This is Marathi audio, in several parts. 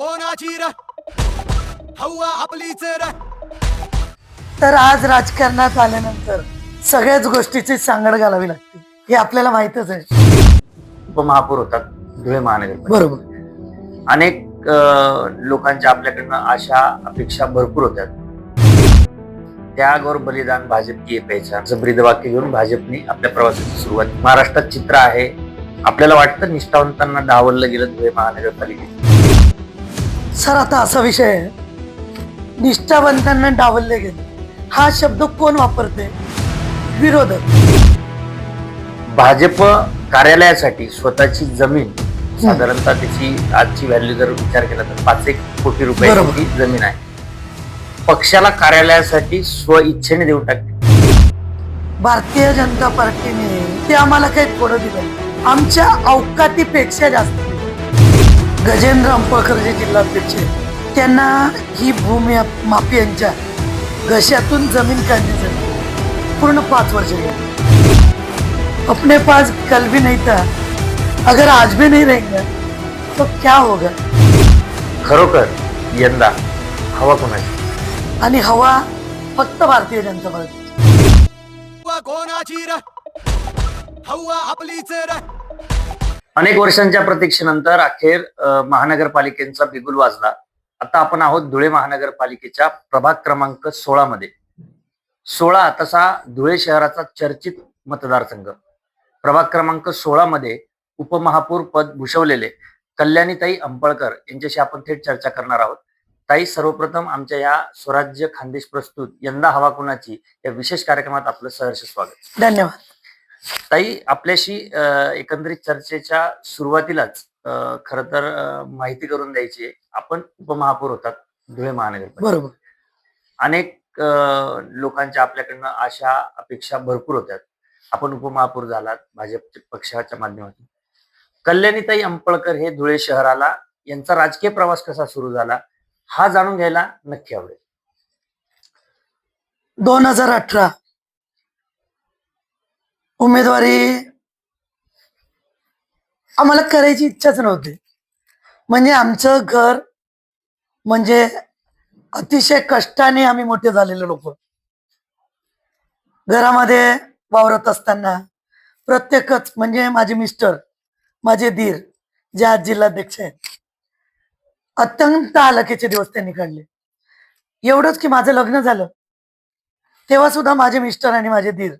कोणाची र हवा आपलीच र. तर आज राजकारणात आल्यानंतर सगळ्याच गोष्टीची सांगड घालावी लागते हे आपल्याला माहितच आहे. उपमहापौर होतात धुळे महानगरपालिका. बरोबर. अनेक लोकांच्या आपल्याकडनं आशा अपेक्षा भरपूर होत्या. त्याग और बलिदान भाजप की पहचान असं ब्रीदवाक्य घेऊन भाजपने आपल्या प्रवासाची सुरुवात. महाराष्ट्रात चित्र आहे, आपल्याला वाटतं निष्ठावंतांना डावललं गेलं धुळे महानगरपालिकेत. सर आता असा विषय आहे, निष्ठावंतांना डावलले गेले हा शब्द कोण वापरते? विरोधक. भाजप कार्यालयासाठी स्वतःची जमीन साधारणतः त्याची आजची व्हॅल्यू जर विचार केला तर 5 कोटी रुपयाची जमीन आहे. पक्षाला कार्यालयासाठी स्व इच्छेने देऊन टाकते. भारतीय जनता पार्टीने ते आम्हाला काही थोडं दिलं, आमच्या अवकातीपेक्षा जास्त. गजेंद्र अंपळकर जे जिल्हाध्यक्ष आहेत, त्यांना ही भूमी माफियांच्या घशातून जमीन काढण्यासाठी पूर्ण 5 वर्ष गेली. अपने पास कल भी नहीं था, अगर आज भी नहीं रहेगा तो क्या होगा? खरोखर यंदा हवा कोणाची? आणि हवा फक्त भारतीय जनता पार्टी. कोणाची र हवा आपलीच र. अनेक वर्षांच्या प्रतीक्षेनंतर अखेर महानगरपालिकेचा बिगुल वाजला. आता आपण आहोत धुळे महानगरपालिकेच्या प्रभाग क्रमांक 16 मध्ये. 16 तसा धुळे शहराचा चर्चित मतदारसंघ. प्रभाग क्रमांक 16 मध्ये उपमहापौर पद भूषवलेले कल्याणीताई अंपळकर यांच्याशी आपण थेट चर्चा करणार आहोत. ताई, सर्वप्रथम आमच्या या स्वराज्य खानदेश प्रस्तुत यंदा हवा कुणाची या विशेष कार्यक्रमात आपलं सहर्ष स्वागत. धन्यवाद. ताई, आपल्याशी एकंदरीत चर्चेच्या सुरुवातीलाच खर तर माहिती करून द्यायची आहे. आपण उपमहापौर होतात धुळे महानगरपालिका. बरोबर. अनेक लोकांच्या आपल्याकडनं आशा अपेक्षा भरपूर होत्या. आपण उपमहापौर झालात भाजप पक्षाच्या माध्यमातून. कल्याणीताई अंपळकर हे धुळे शहराला यांचा राजकीय प्रवास कसा सुरू झाला हा जाणून घ्यायला नक्की आवडेल. 2018 उमेदवारी आम्हाला करायची इच्छाच नव्हती. म्हणजे आमचं घर म्हणजे अतिशय कष्टाने आम्ही मोठे झालेले लोक. घरामध्ये वावरत असताना प्रत्येकच म्हणजे माझे मिस्टर, माझे दीर जे आज जिल्हाध्यक्ष आहेत, अत्यंत हालाखीचे दिवस त्यांनी काढले. एवढंच की माझं लग्न झालं तेव्हा सुद्धा माझे मिस्टर आणि माझे दीर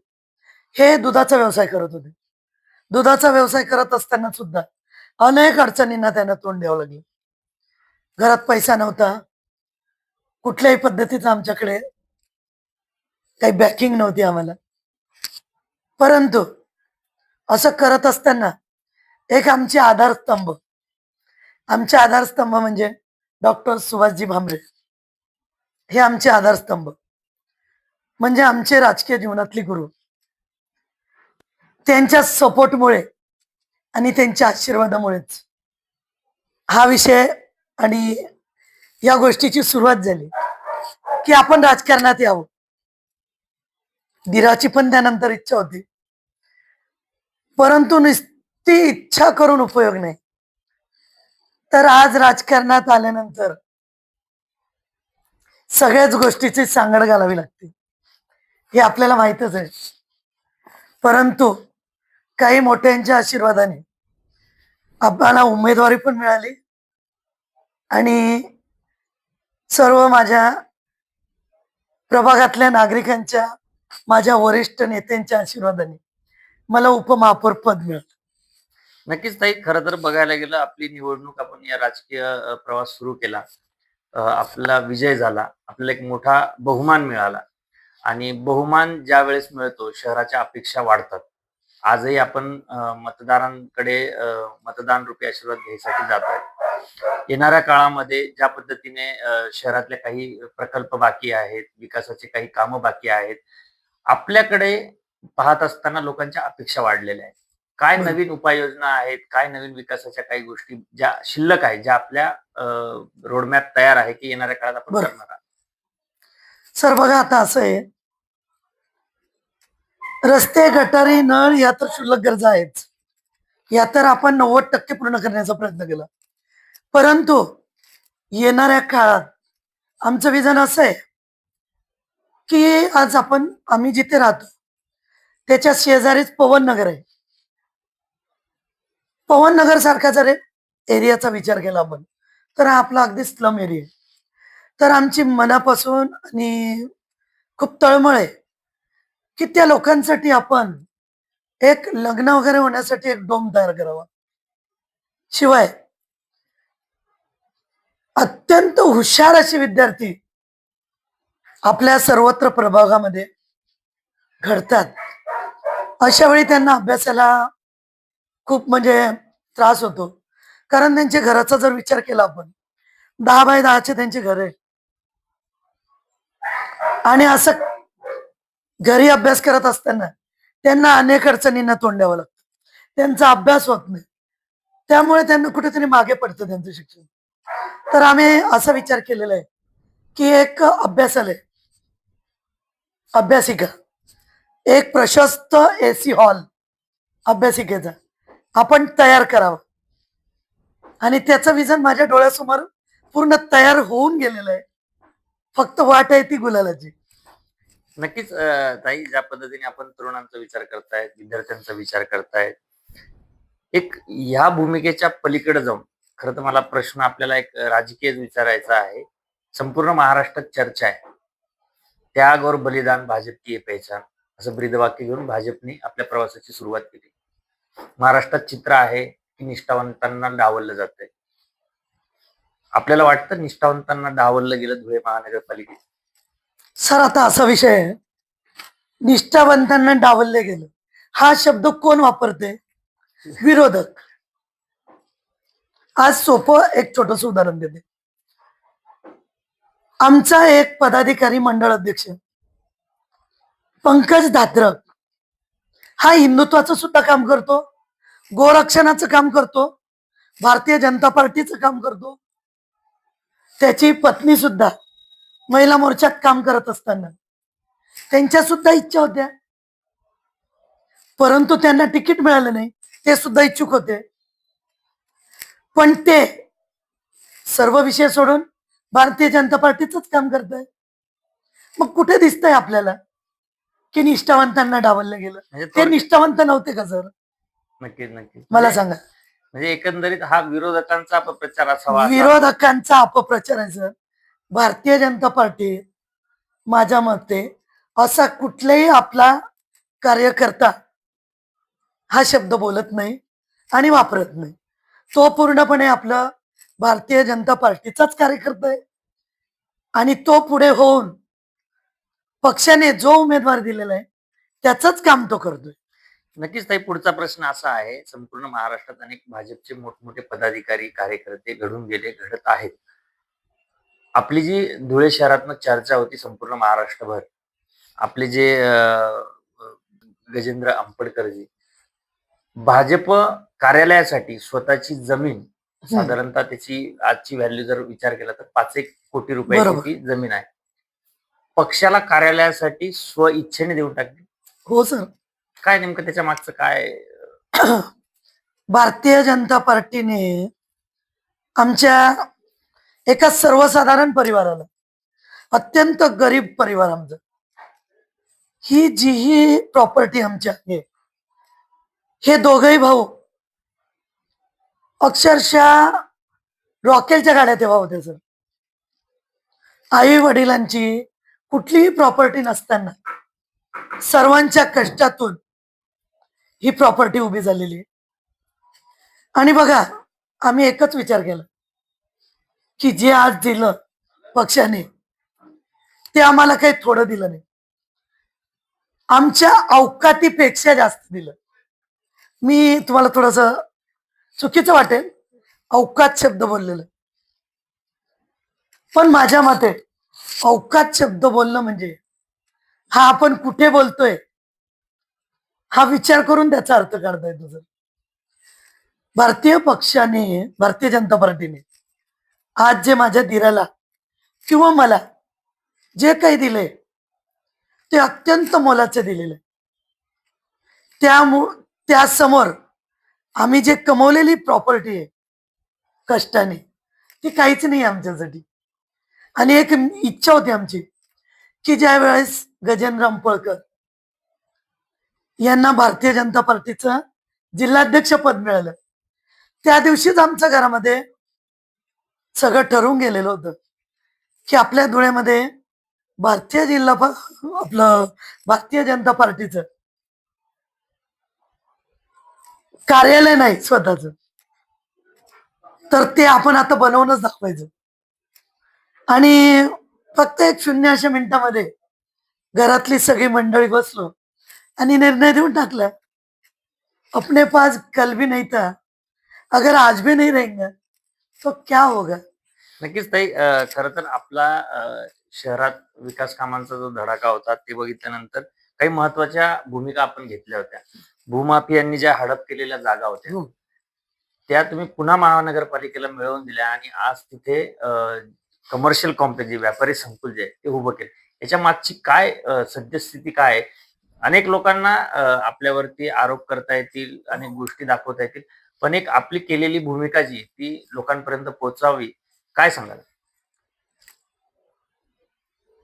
हे दुधाचा व्यवसाय करत होते. दुधाचा व्यवसाय करत असताना सुद्धा अनेक अडचणींना त्यांना तोंड द्यावं लागलं. घरात पैसा नव्हता, कुठल्याही पद्धतीचं आमच्याकडे काही बॅकिंग नव्हती आम्हाला. परंतु असं करत असताना एक आमचे आधारस्तंभ म्हणजे डॉक्टर सुभाषजी भामरे हे आमचे आधारस्तंभ, म्हणजे आमचे राजकीय जीवनातली गुरु. त्यांच्या सपोर्टमुळे आणि त्यांच्या आशीर्वादामुळेच हा विषय आणि या गोष्टीची सुरुवात झाली की आपण राजकारणात यावं. दिराची पण त्यानंतर इच्छा होती, परंतु नुसती इच्छा करून उपयोग नाही. तर आज राजकारणात आल्यानंतर सगळ्याच गोष्टीची सांगड घालावी लागते हे आपल्याला माहितच आहे. परंतु काही मोठ्यांच्या आशीर्वादाने आपल्याला उमेदवारी पण मिळाली आणि सर्व माझ्या प्रभागातल्या नागरिकांच्या, माझ्या वरिष्ठ नेत्यांच्या आशीर्वादाने मला उपमहापौर पद मिळालं. नक्कीच ताई, खरं तर बघायला गेलं आपली निवडणूक, आपण या राजकीय प्रवास सुरू केला, आपला विजय झाला, आपल्याला एक मोठा बहुमान मिळाला. आणि बहुमान ज्या वेळेस मिळतो शहराच्या अपेक्षा वाढतात. आजही आपण मतदारांकडे मतदान रूपी आशीर्वाद घ्यायसाठी जात आहे. येणाऱ्या काळामध्ये ज्या पद्धतीने शहरातले काही प्रकल्प बाकी आहेत, विकासाचे काही कामं बाकी आहेत, आपल्याकडे पाहत असताना लोकांच्या अपेक्षा वाढलेल्या आहेत. काय नवीन उपाययोजना आहेत, काय नवीन विकासाच्या काही गोष्टी ज्या शिल्लक आहेत, ज्या आपल्या रोडमॅप तयार आहे की येणाऱ्या काळात आपण करणार आहोत? सर बघा, आता असं आहे, रस्ते, गटारी, नळ या तर क्षुल्लक गरजा आहेच. या तर आपण 90% पूर्ण करण्याचा प्रयत्न केला. परंतु येणाऱ्या काळात आमचं विजन असं आहे की आज आम्ही जिथे राहतो त्याच्या शेजारीच पवन नगर आहे. पवन नगर सारखा जर एरियाचा विचार केला आपण तर हा आपला अगदी स्लम एरिया आहे. तर आमची मनापासून आणि खूप तळमळ आहे की त्या लोकांसाठी आपण एक लग्न वगैरे होण्यासाठी एक डोम तयार करावा. शिवाय अत्यंत हुशार असे विद्यार्थी आपल्या सर्वत्र प्रभागामध्ये घडतात. अशा वेळी त्यांना अभ्यासाला खूप म्हणजे त्रास होतो. कारण त्यांच्या घराचा जर विचार केला आपण 10 बाय 10 त्यांचे घर आहे आणि असं घरी अभ्यास करत असताना त्यांना अनेक अडचणींना तोंड द्यावं लागतं. त्यांचा अभ्यास होत नाही, त्यामुळे त्यांना कुठेतरी मागे पडतं त्यांचं शिक्षण. तर आम्ही असा विचार केलेला आहे की एक अभ्यासालय, अभ्यासिका, एक प्रशस्त एसी हॉल अभ्यासिकेचा आपण तयार करावा आणि त्याचं विजन माझ्या डोळ्यासमोर पूर्ण तयार होऊन गेलेलं आहे. फक्त वाट आहे ती गुलालाची. नक्कीच ताई, ज्या पद्धतीने आपण तरुणांचा विचार करतायत, विद्यार्थ्यांचा विचार करतायत, एक ह्या भूमिकेच्या पलीकडे जाऊन खरं तर मला प्रश्न आपल्याला एक राजकीय विचारायचा आहे. संपूर्ण महाराष्ट्रात चर्चा आहे, त्याग और बलिदान भाजप की ये पहचान, असं ब्रीदवाक्य घेऊन भाजपने आपल्या प्रवासाची सुरुवात केली. महाराष्ट्रात चित्र आहे की निष्ठावंतांना डावललं जातंय. आपल्याला वाटतं निष्ठावंतांना डावललं गेलं धुळे महानगरपालिकेत? सर आता असा विषय आहे, निष्ठावंतांना डावलले गेलं हा शब्द कोण वापरते? विरोधक. आज सोपं एक छोटस उदाहरण देते. आमचा एक पदाधिकारी मंडळ अध्यक्ष पंकज धात्रक हा हिंदुत्वाचं सुद्धा काम करतो, गोरक्षणाचं काम करतो, भारतीय जनता पार्टीचं काम करतो. त्याची पत्नी सुद्धा महिला मोर्चात काम करत असताना त्यांच्या सुद्धा इच्छा होत्या, परंतु त्यांना तिकीट मिळालं नाही. ते सुद्धा इच्छुक होते, पण ते सर्व विषय सोडून भारतीय जनता पार्टीचंच काम करत आहे. मग कुठे दिसतंय आपल्याला की निष्ठावंतांना डावललं गेलं? म्हणजे ते निष्ठावंत नव्हते का सर? नक्कीच नक्कीच. मला सांगा. म्हणजे एकंदरीत हा विरोधकांचा अपप्रचार असावा. विरोधकांचा अपप्रचार आहे सर. भारतीय जनता पार्टी माझ्या मते असा कुठलाही आपला कार्यकर्ता हा शब्द बोलत नाही आणि वापरत नाही. तो पूर्णपणे आपलं भारतीय जनता पार्टीचाच कार्यकर्ता आहे आणि तो पुढे होऊन पक्षाने जो उमेदवार दिलेला आहे त्याचंच काम तो करतोय. नक्कीच ताई, पुढचा प्रश्न असा आहे, संपूर्ण महाराष्ट्रात अनेक भाजपचे मोठमोठे पदाधिकारी कार्यकर्ते घडून गेले, घडत आहेत. आपली जी धुळे शहरातनं चर्चा होती संपूर्ण महाराष्ट्रभर, आपले जे गजेंद्र अंपडकरजी भाजप कार्यालयासाठी स्वतःची जमीन, साधारणतः त्याची आजची व्हॅल्यू जर विचार केला तर 5-1 कोटी रुपयाची ती जमीन आहे, पक्षाला कार्यालयासाठी स्व इच्छेने देऊन टाकली. हो सर. काय नेमकं त्याच्या मागचं काय? भारतीय जनता पार्टीने आमच्या एका सर्वसाधारण परिवाराला, अत्यंत गरीब परिवार आमचं, ही प्रॉपर्टी आमची आहे, हे दोघही भाऊ अक्षरशः रॉकेलच्या गाड्या तेव्हा होत्या सर. आई वडिलांची कुठलीही प्रॉपर्टी नसताना सर्वांच्या कष्टातून ही प्रॉपर्टी उभी झालेली आहे. आणि बघा, आम्ही एकच विचार केला की जे आज दिलं पक्षाने ते आम्हाला काही थोडं दिलं नाही, आमच्या अवकातीपेक्षा जास्त दिलं. मी तुम्हाला थोडस चुकीचं वाटेल अवकात शब्द बोललेलं, पण माझ्या मते अवकात शब्द बोलणं म्हणजे हा आपण कुठे बोलतोय हा विचार करून त्याचा अर्थ काढता येतो सर. भारतीय जनता पार्टीने आज जे माझ्या धीराला किंवा मला जे काही दिले ते अत्यंत मोलाचे दिलेले. त्यासमोर आम्ही जे कमवलेली प्रॉपर्टी आहे कष्टाने, ती काहीच नाही आमच्यासाठी. आणि एक इच्छा होती आमची की ज्या वेळेस गजेंद्र अंपळकर यांना भारतीय जनता पार्टीचं जिल्हाध्यक्ष पद मिळालं, त्या दिवशीच आमच्या घरामध्ये सगळं ठरवून गेलेलं होतं की आपल्या धुळ्यामध्ये आपलं भारतीय जनता पार्टीचं कार्यालय नाही स्वतःच, तर ते आपण आता बनवूनच दाखवायचं. आणि फक्त एक 0 अशा मिनिटामध्ये घरातली सगळी मंडळी बसलो आणि निर्णय देऊन टाकला, अपने पास कल भी नहीं था, अगर आज भी नहीं रहेंगे तो क्या होगा. नक्कीच ताई, खरं तर आपला शहरात विकास कामांचा जो धडाका होता ते बघितल्यानंतर काही महत्वाच्या भूमिका आपण घेतल्या होत्या. भूमाफियांनी ज्या हडप केलेल्या जागा होत्या हो. त्या तुम्ही पुन्हा महानगरपालिकेला मिळवून दिल्या आणि आज तिथे कमर्शियल कॉम्प्लेक्स जे व्यापारी संकुल जे आहे ते उभं केलं. याच्या मागची काय सद्यस्थिती काय आहे? अनेक लोकांना आपल्यावरती आरोप करता येतील, अनेक गोष्टी दाखवता येतील, पण एक आपली केलेली भूमिका जी आहे, ती लोकांपर्यंत पोहोचावी, काय सांगाल?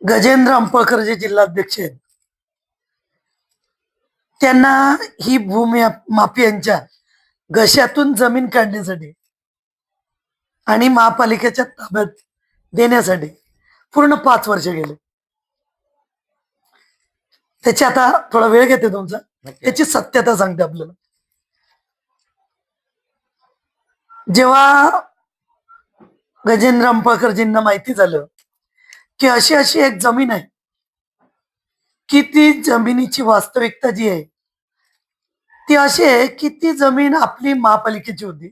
गजेंद्र अंपळकर जे जिल्हाध्यक्ष आहेत, त्यांना ही भूमी माफियांच्या घशातून जमीन काढण्यासाठी आणि महापालिकेच्या ताब्यात देण्यासाठी पूर्ण 5 वर्ष गेले. त्याची आता थोडा वेळ घेते तुमचा, नक्की. त्याची सत्यता सांगते आपल्याला. जेव्हा गजेंद्र अंपळकरजींना माहिती झालं की अशी अशी एक जमीन आहे की ती जमिनीची वास्तविकता जी आहे ती अशी आहे की ती जमीन आपली महापालिकेची होती,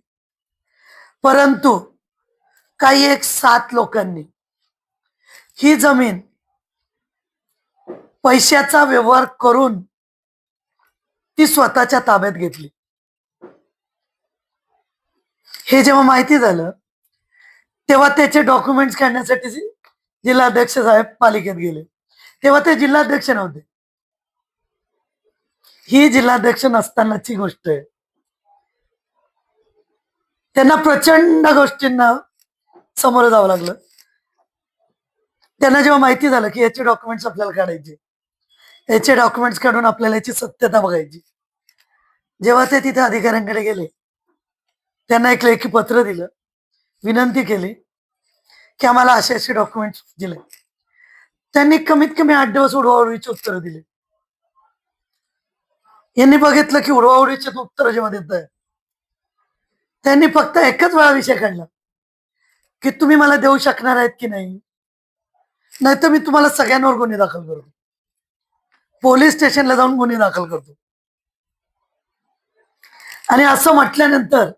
परंतु काही एक 7 लोकांनी ही जमीन पैशाचा व्यवहार करून ती स्वतःच्या ताब्यात घेतली. हे जेव्हा माहिती झालं तेव्हा त्याचे डॉक्युमेंट्स काढण्यासाठी जिल्हाध्यक्ष साहेब पालिकेत गेले. तेव्हा ते जिल्हाध्यक्ष नव्हते, ही जिल्हाध्यक्ष नसतानाची गोष्ट आहे. त्यांना प्रचंड गोष्टींना समोर जावं लागलं. त्यांना जेव्हा माहिती झालं की याचे डॉक्युमेंट्स आपल्याला काढायचे, याचे डॉक्युमेंट्स काढून आपल्याला याची सत्यता बघायची, जेव्हा ते तिथे अधिकाऱ्यांकडे गेले, त्यांना एक लेखी पत्र दिलं, विनंती केली की आम्हाला असे असे डॉक्युमेंट्स दिले. त्यांनी कमीत कमी 8 दिवस उडवाउडवीची उत्तरं दिली. यांनी बघितलं की उडवाउडवीचे उत्तर जेव्हा देत आहे, त्यांनी फक्त एकच वेळा विषय काढला की तुम्ही मला देऊ शकणार आहेत की नाही, नाहीतर मी तुम्हाला सगळ्यांवर गुन्हे दाखल करतो, पोलीस स्टेशनला जाऊन गुन्हे दाखल करतो. आणि असं म्हटल्यानंतर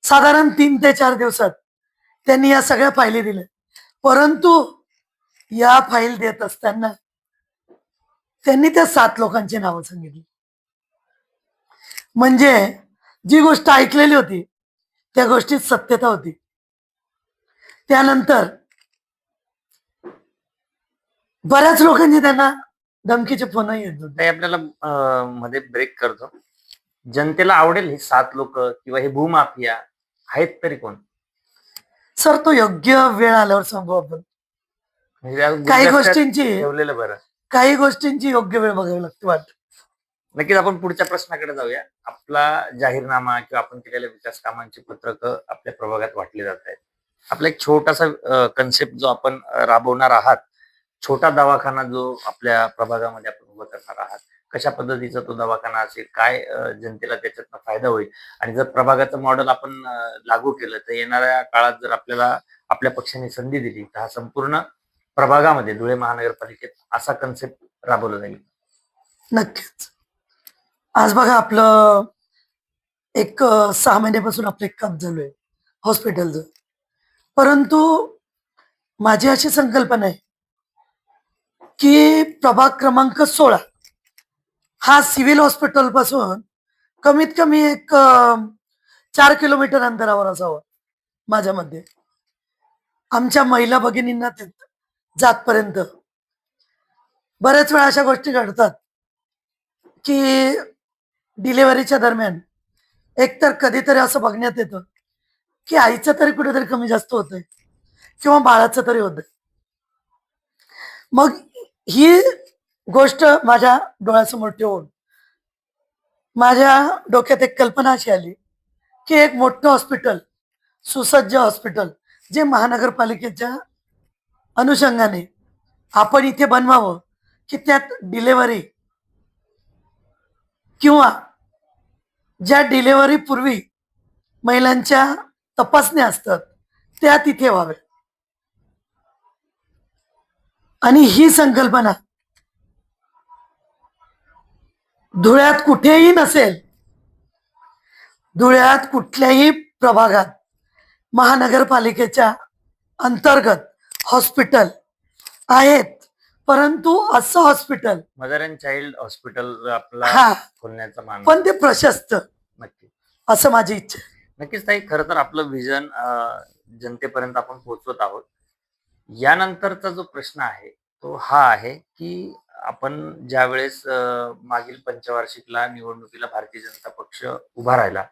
साधारण 3 ते 4 दिवसात त्यांनी या सगळ्या फायली दिल्या. परंतु या फाईल देत असताना त्यांनी त्या 7 लोकांची नावं सांगितली. म्हणजे जी गोष्ट ऐकलेली होती त्या गोष्टीत सत्यता होती. त्यानंतर बऱ्याच लोकांनी त्यांना धमकीचे फोनही येत होते. ताई, आपल्याला मध्ये ब्रेक करतो. जनतेला आवडेल ही 7 लोक किंवा हे भूमाफिया आहेत तरी कोण? सर, तो योग्य वेळ आल्यावर सांगू आपण. म्हणजे या काही गुजरात गोष्टींची ठेवलेलं बरं. काही गोष्टींची योग्य वेळ बघावी लागते वाटत. नक्कीच आपण पुढच्या प्रश्नाकडे जाऊया. आपला जाहीरनामा किंवा आपण केलेल्या विकास कामांची पत्रक आपल्या प्रभागात वाटली जात आहेत. आपला एक छोटासा कन्सेप्ट जो आपण राबवणार आहात, छोटा दवाखाना जो आपल्या प्रभागामध्ये आपण उभं करणार आहात, कशा पद्धतीचा तो दवाखाना असेल, काय जनतेला त्याच्यातनं फायदा होईल, आणि जर प्रभागाचं मॉडेल आपण लागू केलं तर येणाऱ्या काळात जर आपल्याला आपल्या पक्षाने संधी दिली तर हा संपूर्ण प्रभागामध्ये धुळे महानगरपालिकेत असा कन्सेप्ट राबवला जाईल. नक्कीच. आज बघा आपलं एक 6 महिन्यापासून आपलं एक काम चालू आहे हॉस्पिटलचं. परंतु माझी अशी संकल्पना आहे की प्रभाग क्रमांक 16 हा सिव्हिल हॉस्पिटल पासून कमीत कमी एक 4 किलोमीटर अंतरावर असावा. माझ्या मते आमच्या महिला भगिनींना जातपर्यंत बऱ्याच वेळा अशा गोष्टी घडतात की डिलिव्हरीच्या दरम्यान एकतर कधीतरी असं बघण्यात येतं की आईचं तरी कुठेतरी कमी जास्त होतंय किंवा बाळाचं तरी होतंय. मग ही गोष्ट माझ्या डोळ्यासमोर ठेवून माझ्या डोक्यात एक कल्पना अशी आली की एक मोठं हॉस्पिटल, सुसज्ज हॉस्पिटल जे महानगरपालिकेच्या अनुषंगाने आपण इथे बनवावं, की त्यात डिलेव्हरी किंवा ज्या डिलेव्हरी पूर्वी महिलांच्या तपासण्या असतात त्या तिथे व्हाव्या. आणि ही संकल्पना धुळ्यात कुठेही नसेल. धुळ्यात कुठल्याही प्रभागात महानगरपालिकेच्या अंतर्गत हॉस्पिटल आहेत, परंतु असं hospital mother and child hospital आपला हा खोलण्याचा मानस. पण ते प्रशस्त नक्की असं माझी इच्छा आहे. नक्कीच ताई, खरं तर आपलं विजन जनतेपर्यंत आपण पोहोचवत आहोत. यानंतरचा जो प्रश्न आहे तो हा आहे की आपण ज्या वेळेस मागील पंचवार्षिकला निवडणुकीला भारतीय जनता पक्ष उभा राहिला,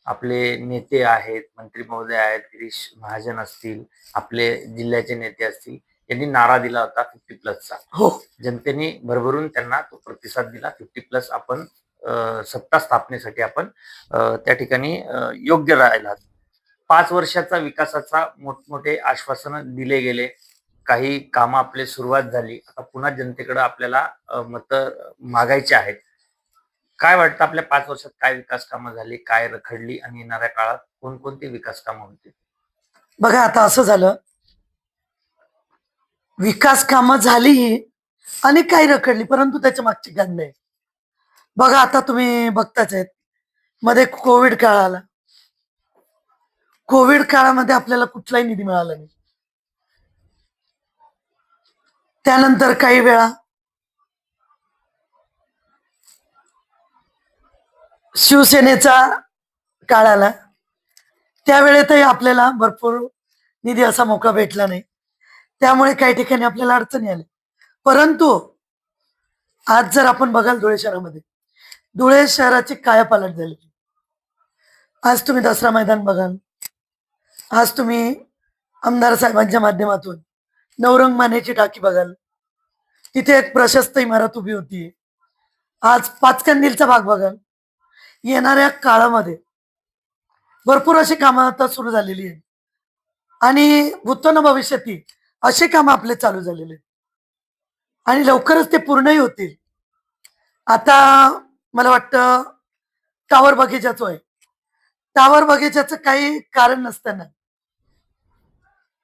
आपले नेते आहेत, मंत्री महोदय आहेत, गिरीश महाजन असतील, आपले जिल्ह्याचे नेते असतील, यांनी नारा दिला होता 50+चा. हो, जनतेने भरभरून त्यांना तो प्रतिसाद दिला. 50+ आपण सत्ता स्थापनेसाठी आपण त्या ठिकाणी योग्य राहिला. 5 वर्षाचा विकासाचा मोठमोठे आश्वासनं दिले गेले, काही कामं आपली सुरुवात झाली. आता पुन्हा जनतेकडे आपल्याला मतं मागायची आहेत. काय वाटतं, आपल्या 5 वर्षात काय विकास कामं झाली, काय रखडली आणि येणाऱ्या काळात कोणकोणती विकास कामं होतील? बघा आता असं झालं, विकास कामं झाली आणि काही रखडली, परंतु त्याच्या मागची कारण नाही. बघा आता तुम्ही बघताच आहेत, मध्ये कोविड काळ आला. कोविड काळामध्ये आपल्याला कुठलाही निधी मिळाला नाही. त्यानंतर काही वेळा शिवसेनेचा काळ आला, त्यावेळेतही आपल्याला भरपूर निधी असा मोका भेटला नाही. त्यामुळे काही ठिकाणी आपल्याला अडचणी आल्या. परंतु आज जर आपण बघाल धुळे शहरामध्ये, धुळे शहराची कायापालट झाली. आज तुम्ही दसरा मैदान बघाल, आज तुम्ही आमदार साहेबांच्या माध्यमातून नवरंग मानेची टाकी बघाल, तिथे एक प्रशस्त इमारत उभी होती. आज पाचकंदीलचा भाग बघाल. येणाऱ्या काळामध्ये भरपूर अशी कामं आता सुरू झालेली आहेत आणि भूतन भविष्यातील असे कामं आपले चालू झालेले आहेत आणि लवकरच ते पूर्णही होतील. आता मला वाटतं टावर बगीचाचं आहे. टावर बगीचाचं काही कारण नसताना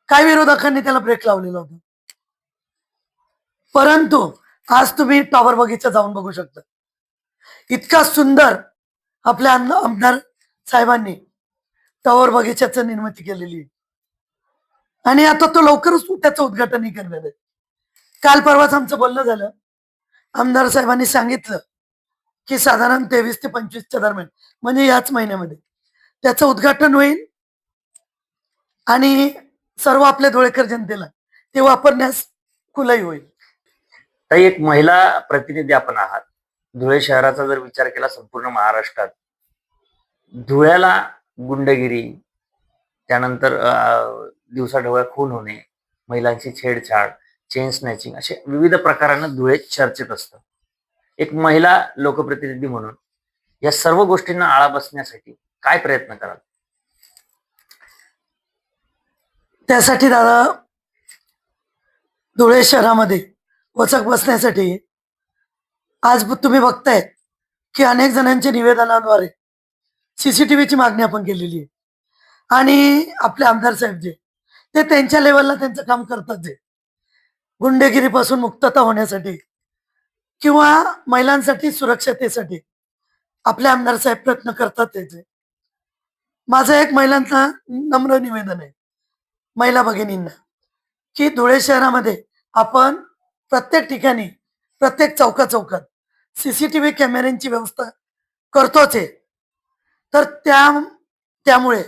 काही विरोधकांनी त्याला ब्रेक लावलेला होता, परंतु आज तुम्ही टॉवर बगीचा जाऊन बघू शकता. इतका सुंदर आपल्या आमदार साहेबांनी टॉवर बगीच्याचं निर्मिती केलेली आहे आणि आता तो लवकरच त्याचं उद्घाटनही करणार आहे. काल परवाच आमचं बोलणं झालं. आमदार साहेबांनी सांगितलं की साधारण 23 ते 25च्या दरम्यान, म्हणजे याच महिन्यामध्ये त्याचं उद्घाटन होईल आणि सर्व आपल्या धुळेकर जनतेला ते वापरण्यास खुलाही होईल. ताई, एक महिला प्रतिनिधी आपण आहात. धुळे शहराचा जर विचार केला संपूर्ण महाराष्ट्रात, धुळ्याला गुंडगिरी, त्यानंतर दिवसाढवळ्या खून होणे, महिलांची छेडछाड, चेन स्नॅचिंग, असे विविध प्रकारानं धुळे चर्चेत असतं. एक महिला लोकप्रतिनिधी म्हणून या सर्व गोष्टींना आळा बसण्यासाठी काय प्रयत्न कराल? त्यासाठी दादा, धुळे शहरामध्ये वचक बसण्यासाठी आज तुम्ही बघताय की अनेक जणांच्या निवेदनाद्वारे सीसीटीव्हीची मागणी आपण केलेली आहे आणि आपले आमदार साहेब जे ते त्यांच्या लेवलला त्यांचं काम करतात, जे गुंडेगिरीपासून मुक्तता होण्यासाठी किंवा महिलांसाठी सुरक्षतेसाठी आपले आमदार साहेब प्रयत्न करतात. त्याचे माझं एक महिलांना नम्र निवेदन आहे, महिला भगिनींना, की धुळे शहरामध्ये आपण प्रत्येक ठिकाणी प्रत्येक चौकात सीसीटीव्ही कॅमेऱ्यांची व्यवस्था करतोच आहे. तर त्यामुळे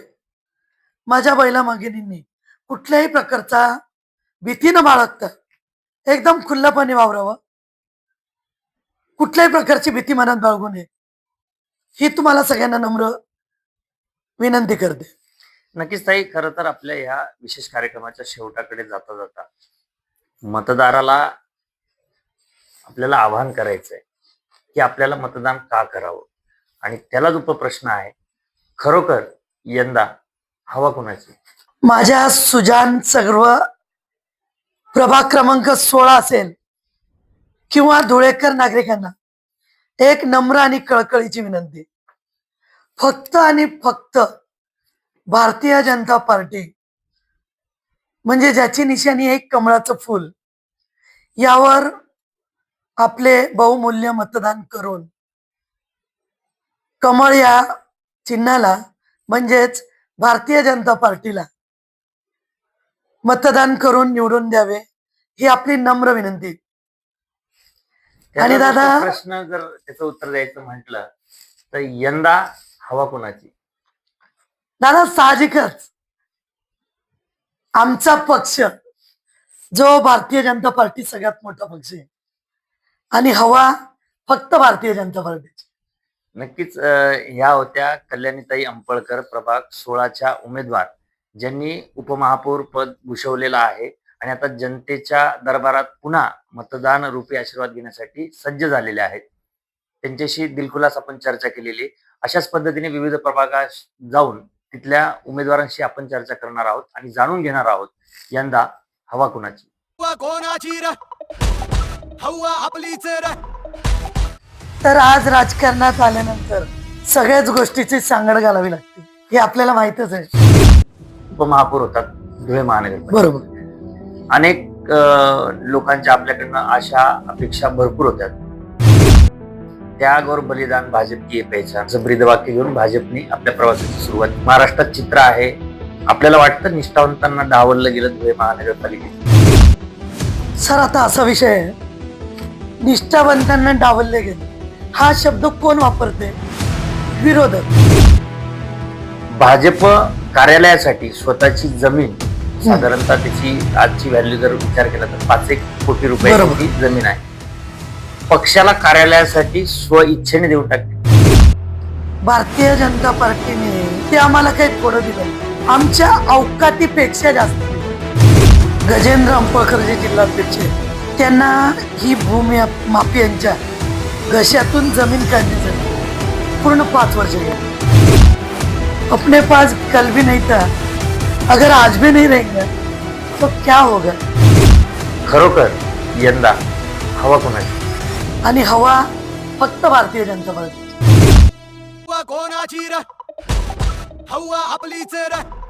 माझ्या महिला भगिनींनी कुठल्याही प्रकारचा भीती न बाळगता एकदम खुल्लपणे वावरावं, कुठल्याही प्रकारची भीती मनात बाळगू नये, ही तुम्हाला सगळ्यांना नम्र विनंती करते. नक्कीच ताई, खरं तर आपल्या ह्या विशेष कार्यक्रमाच्या शेवटाकडे जाता जाता मतदाराला आपल्याला आवाहन करायचंय की आपल्याला मतदान का करावं, आणि त्यालाच उपप्रश्न आहे, खरोखर यंदा हवा कोणाची? माझ्या सुजान सर्व प्रभाग क्रमांक 16 असेल किंवा धुळेकर नागरिकांना एक नम्र आणि कळकळीची विनंती, फक्त आणि फक्त भारतीय जनता पार्टी म्हणजे ज्याची निशाणी आहे कमळाचं फूल, यावर आपले बहुमूल्य मतदान करून कमळ या चिन्हाला म्हणजेच भारतीय जनता पार्टीला मतदान करून निवडून द्यावे, ही आपली नम्र विनंती. आणि त्याचा दादा- प्रश्न जर त्याचं उत्तर द्यायचं म्हटलं तर यंदा हवा कोणाची? दादा, साहजिकच आमचा पक्ष जो भारतीय जनता पार्टी सगळ्यात मोठा पक्ष आहे आणि हवा फक्त भारतीय जनता पार्टीची. नक्कीच ह्या होत्या कल्याणीताई अंपळकर, प्रभाग 16च्या उमेदवार, ज्यांनी उपमहापौर पद भूषवलेलं आहे आणि आता जनतेच्या दरबारात पुन्हा मतदान रूपी आशीर्वाद घेण्यासाठी सज्ज झालेले आहेत. त्यांच्याशी दिलखुलास आपण चर्चा केलेली. अशाच पद्धतीने विविध प्रभागात जाऊन तिथल्या उमेदवारांशी आपण चर्चा करणार आहोत आणि जाणून घेणार आहोत यंदा हवा कुणाची. हवा कोणाची रे हवा आपलीच रे. तर आज राजकारणात आल्यानंतर सगळ्याच गोष्टीची सांगड घालावी लागते, हे आपल्याला माहितच आहे. उपमहापौर होतात धुळे महानगरपालिका. बरोबर. अनेक लोकांच्या आपल्याकडनं आशा अपेक्षा भरपूर होत्या. त्याग और बलिदान भाजप की ये पहचान असं ब्रीदवाक्य घेऊन भाजपने आपल्या प्रवासाची सुरुवात. महाराष्ट्रात चित्र आहे. आपल्याला वाटतं निष्ठावंतांना डावललं गेलं धुळे महानगरपालिकेत. सर, आता असा विषय आहे, निष्ठावंतांना डावलले गेले हा शब्द कोण वापरते? विरोधक. भाजप कार्यालयासाठी स्वतःची जमीन, साधारणतः त्याची आजची व्हॅल्यू जर विचार केला तर 5 कोटी बरोबर. रुपयाची जमीन आहे. पक्षाला कार्यालयासाठी स्व इच्छेने देऊन टाकते. भारतीय जनता पार्टीने ते आम्हाला काही थोडं दिलं, आमच्या अवकातीपेक्षा जास्त दिलं. गजेंद्र अंपळकर जे जिल्हाध्यक्ष आहेत, त्यांना ही भूमी माफियांच्या घशातून जमीन काढण्यासाठी पूर्ण 5 वर्ष गेली. अपने पास कल भी नहीं था, अगर आज भी नहीं रहेंगे तो क्या होगा? खरोखर यंदा हवा कोणाची? आणि हवा फक्त भारतीय जनता पार्टी. हवा कोणाची रे हवा आपलीच रे.